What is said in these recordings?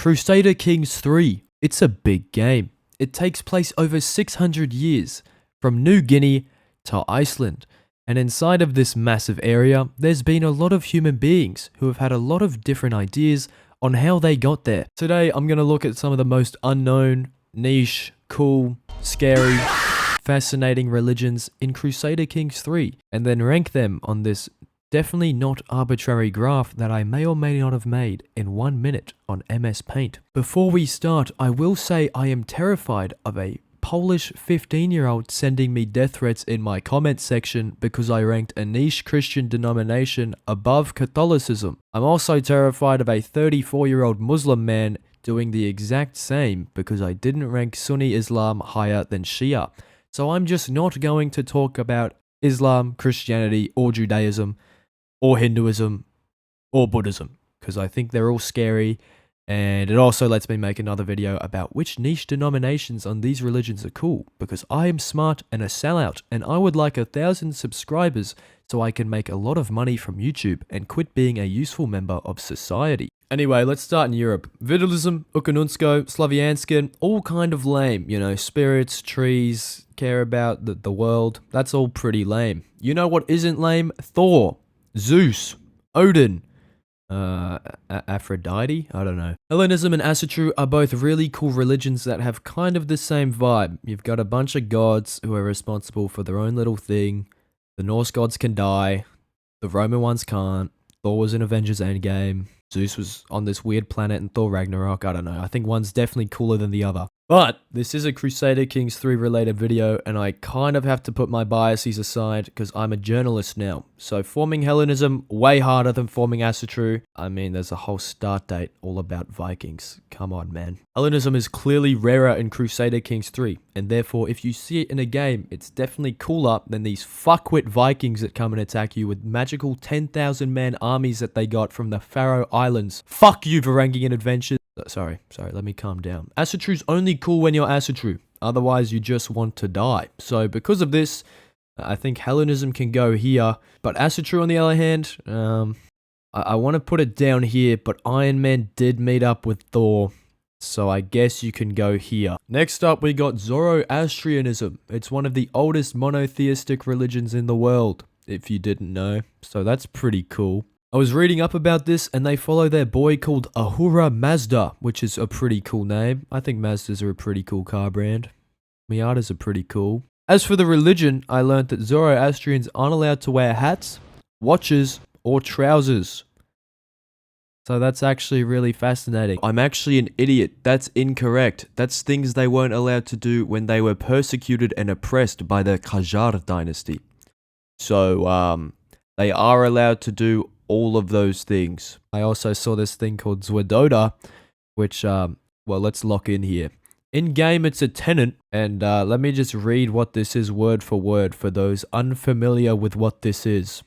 Crusader Kings 3. It's a big game. It takes place over 600 years, from New Guinea to Iceland. And inside of this massive area, there's been a lot of human beings who have had a lot of different ideas on how they got there. Today, I'm going to look at some of the most unknown, niche, cool, scary, fascinating religions in Crusader Kings 3, and then rank them on this definitely not arbitrary graph that I may or may not have made in 1 minute on MS Paint. Before we start, I will say I am terrified of a Polish 15-year-old sending me death threats in my comment section because I ranked a niche Christian denomination above Catholicism. I'm also terrified of a 34-year-old Muslim man doing the exact same because I didn't rank Sunni Islam higher than Shia. So I'm just not going to talk about Islam, Christianity, or Judaism, or Hinduism, or Buddhism, because I think they're all scary, and it also lets me make another video about which niche denominations on these religions are cool, because I am smart and a sellout, and I would like 1,000 subscribers so I can make a lot of money from YouTube and quit being a useful member of society. Anyway, let's start in Europe. Bidaism, Ukanunsko, Slavianskin, all kind of lame, you know, spirits, trees, care about the world, that's all pretty lame. You know what isn't lame? Thor, Zeus, Odin, Aphrodite? I don't know. Hellenism and Asatru are both really cool religions that have kind of the same vibe. You've got a bunch of gods who are responsible for their own little thing. The Norse gods can die. The Roman ones can't. Thor was in Avengers Endgame. Zeus was on this weird planet in Thor Ragnarok. I don't know. I think one's definitely cooler than the other. But this is a Crusader Kings 3 related video, and I kind of have to put my biases aside because I'm a journalist now. So forming Hellenism, way harder than forming Asatru. I mean, there's a whole start date all about Vikings. Come on, man. Hellenism is clearly rarer in Crusader Kings 3, and therefore if you see it in a game, it's definitely cooler than these fuckwit Vikings that come and attack you with magical 10,000 man armies that they got from the Faroe Islands. Fuck you, Varangian Adventures. Sorry, let me calm down. Asatru's only cool when you're Asatru, otherwise you just want to die. So because of this, I think Hellenism can go here, but Asatru on the other hand, I want to put it down here, but Iron Man did meet up with Thor, so I guess you can go here. Next up, we got Zoroastrianism. It's one of the oldest monotheistic religions in the world, if you didn't know, so that's pretty cool. I was reading up about this, and they follow their boy called Ahura Mazda, which is a pretty cool name. I think Mazdas are a pretty cool car brand. Miatas are pretty cool. As for the religion, I learned that Zoroastrians aren't allowed to wear hats, watches, or trousers. So that's actually really fascinating. I'm actually an idiot. That's incorrect. That's things they weren't allowed to do when they were persecuted and oppressed by the Qajar dynasty. So, they are allowed to do all of those things. I also saw this thing called Zwadoda, which, well, let's lock in here. In game, it's a tenant, and let me just read what this is word for those unfamiliar with what this is.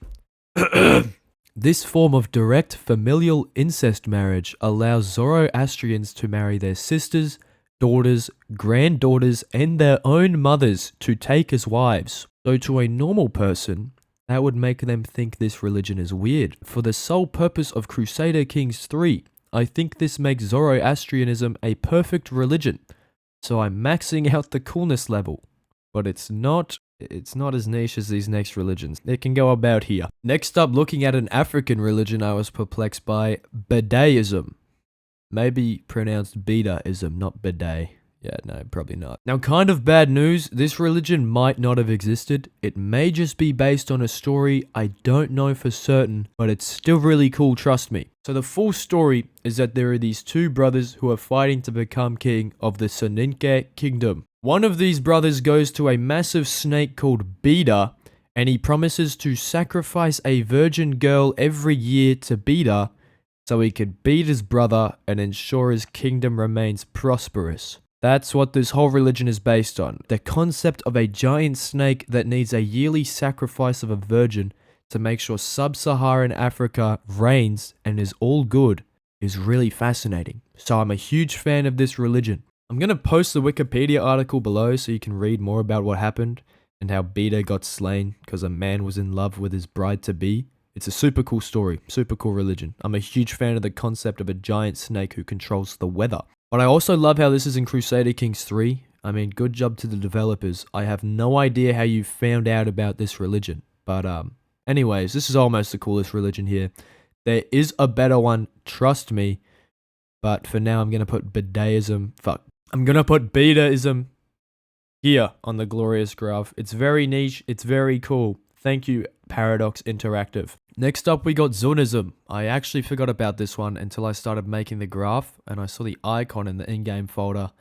This form of direct familial incest marriage allows Zoroastrians to marry their sisters, daughters, granddaughters, and their own mothers to take as wives. So to a normal person, that would make them think this religion is weird. For the sole purpose of Crusader Kings 3, I think this makes Zoroastrianism a perfect religion. So I'm maxing out the coolness level. But it's not as niche as these next religions. It can go about here. Next up, looking at an African religion, I was perplexed by Bidaism. Maybe pronounced Bidaism, not bidet. Yeah, no, probably not. Now, kind of bad news, this religion might not have existed. It may just be based on a story, I don't know for certain, but it's still really cool, trust me. So the full story is that there are these two brothers who are fighting to become king of the Soninke kingdom. One of these brothers goes to a massive snake called Bida, and he promises to sacrifice a virgin girl every year to Bida, so he could beat his brother and ensure his kingdom remains prosperous. That's what this whole religion is based on. The concept of a giant snake that needs a yearly sacrifice of a virgin to make sure sub-Saharan Africa reigns and is all good is really fascinating. So I'm a huge fan of this religion. I'm going to post the Wikipedia article below so you can read more about what happened and how Bida got slain because a man was in love with his bride-to-be. It's a super cool story, super cool religion. I'm a huge fan of the concept of a giant snake who controls the weather. But I also love how this is in Crusader Kings 3. I mean, good job to the developers. I have no idea how you found out about this religion. But anyways, this is almost the coolest religion here. There is a better one, trust me. But for now, I'm going to put Bidaism. I'm going to put Bidaism here on the glorious graph. It's very niche. It's very cool. Thank you, Paradox Interactive. Next up, we got Zunism. I actually forgot about this one until I started making the graph and I saw the icon in the in-game folder.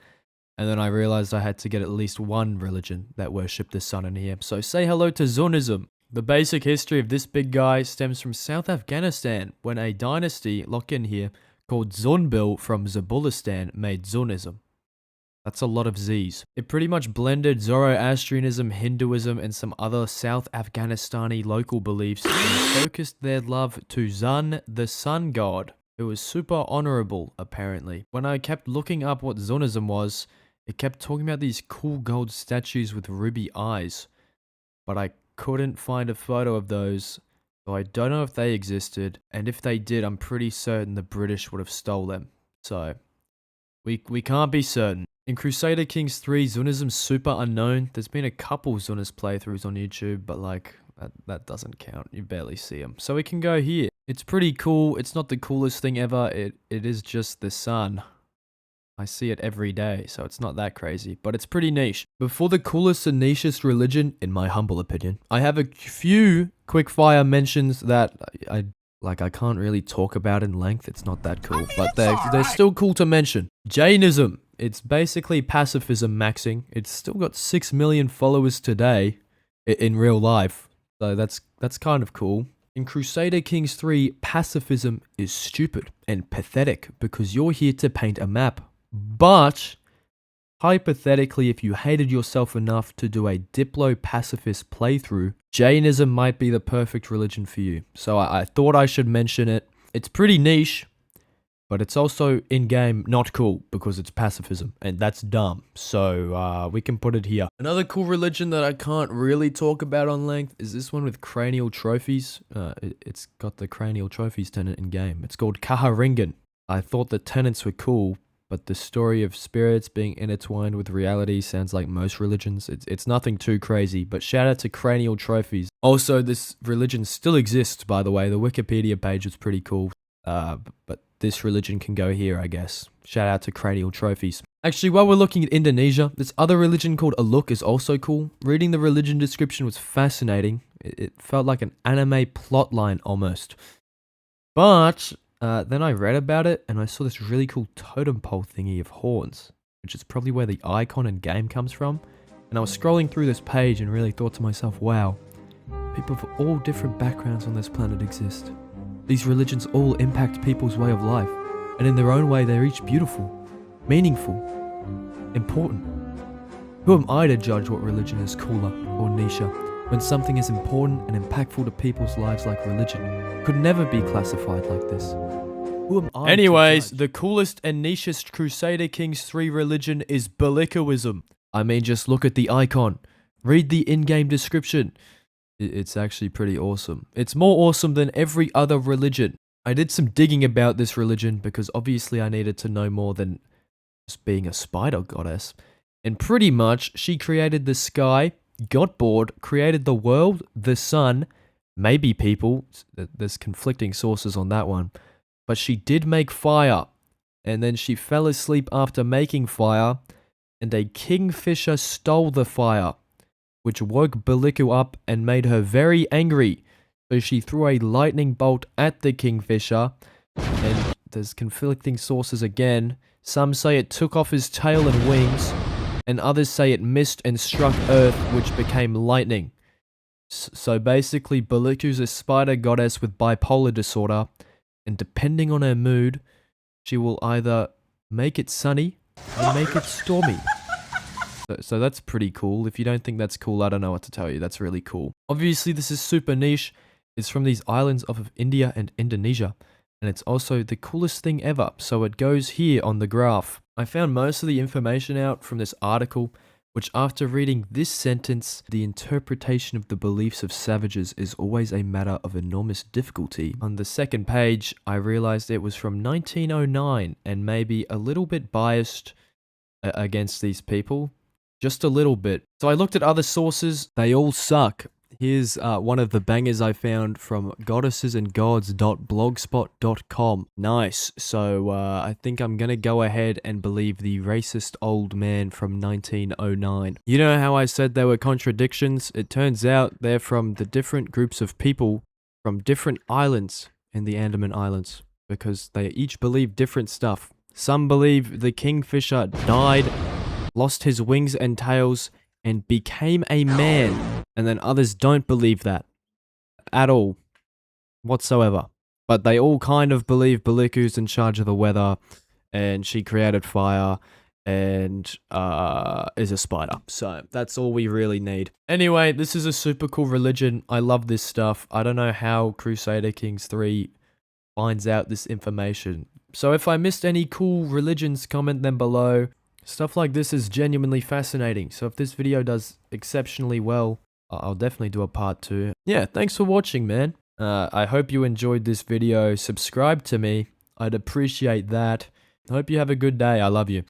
And then I realized I had to get at least one religion that worshipped the sun in here. So say hello to Zunism. The basic history of this big guy stems from South Afghanistan, when a dynasty, lock in here, called Zunbil from Zabulistan made Zunism. That's a lot of Z's. It pretty much blended Zoroastrianism, Hinduism, and some other South Afghanistani local beliefs and focused their love to Zun, the sun god. It was super honorable, apparently. When I kept looking up what Zunism was, it kept talking about these cool gold statues with ruby eyes. But I couldn't find a photo of those, so I don't know if they existed, and if they did, I'm pretty certain the British would have stole them. So, we can't be certain. In Crusader Kings 3, Zunism's super unknown. There's been a couple Zunis playthroughs on YouTube, but like, that doesn't count. You barely see them. So we can go here. It's pretty cool. It's not the coolest thing ever. It is just the sun. I see it every day, so it's not that crazy, but it's pretty niche. Before the coolest and nichest religion, in my humble opinion, I have a few quickfire mentions that I can't really talk about in length. It's not that cool, but they're still cool to mention. Jainism. It's basically pacifism maxing. It's still got 6 million followers today in real life, so that's kind of cool. In Crusader Kings 3, pacifism is stupid and pathetic because you're here to paint a map. But, hypothetically, if you hated yourself enough to do a Diplo-pacifist playthrough, Jainism might be the perfect religion for you. So I thought I should mention it. It's pretty niche, but it's also in-game not cool because it's pacifism, and that's dumb. So we can put it here. Another cool religion that I can't really talk about on length is this one with cranial trophies. It's got the cranial trophies tenant in-game. It's called Kaharingan. I thought the tenants were cool, but the story of spirits being intertwined with reality sounds like most religions. It's nothing too crazy, but shout out to cranial trophies. Also, this religion still exists, by the way. The Wikipedia page is pretty cool, but this religion can go here, I guess. Shout out to cranial trophies. Actually, while we're looking at Indonesia, this other religion called Aluk is also cool. Reading the religion description was fascinating. It felt like an anime plotline almost. But then I read about it, and I saw this really cool totem pole thingy of horns, which is probably where the icon in game comes from. And I was scrolling through this page and really thought to myself, wow, people of all different backgrounds on this planet exist. These religions all impact people's way of life, and in their own way they're each beautiful, meaningful, important. Who am I to judge what religion is cooler or nicher, when something as important and impactful to people's lives like religion could never be classified like this? Who am I Anyways, the coolest and nichest Crusader Kings 3 religion is Bilikuism. I mean, just look at the icon. Read the in-game description. It's actually pretty awesome. It's more awesome than every other religion. I did some digging about this religion because obviously I needed to know more than just being a spider goddess. And pretty much, she created the sky, got bored, created the world, the sun, maybe people. There's conflicting sources on that one. But she did make fire. And then she fell asleep after making fire. And a kingfisher stole the fire, which woke Biliku up and made her very angry. So she threw a lightning bolt at the kingfisher, and there's conflicting sources again. Some say it took off his tail and wings, and others say it missed and struck Earth, which became lightning. So basically, Biliku's a spider goddess with bipolar disorder, and depending on her mood, she will either make it sunny or make it stormy. So that's pretty cool. If you don't think that's cool, I don't know what to tell you. That's really cool. Obviously, this is super niche. It's from these islands off of India and Indonesia. And it's also the coolest thing ever. So it goes here on the graph. I found most of the information out from this article, which after reading this sentence, the interpretation of the beliefs of savages is always a matter of enormous difficulty. On the second page, I realized it was from 1909 and maybe a little bit biased against these people. Just a little bit. So I looked at other sources. They all suck. Here's one of the bangers I found from goddessesandgods.blogspot.com. Nice. So I think I'm gonna go ahead and believe the racist old man from 1909. You know how I said there were contradictions? It turns out they're from the different groups of people from different islands in the Andaman Islands, because they each believe different stuff. Some believe the kingfisher died, lost his wings and tails, and became a man. And then others don't believe that at all, whatsoever. But they all kind of believe Biliku's in charge of the weather, and she created fire, and is a spider. So that's all we really need. Anyway, this is a super cool religion. I love this stuff. I don't know how Crusader Kings 3 finds out this information. So if I missed any cool religions, comment them below. Stuff like this is genuinely fascinating. So if this video does exceptionally well, I'll definitely do a part 2. Yeah, thanks for watching, man. I hope you enjoyed this video. Subscribe to me. I'd appreciate that. I hope you have a good day. I love you.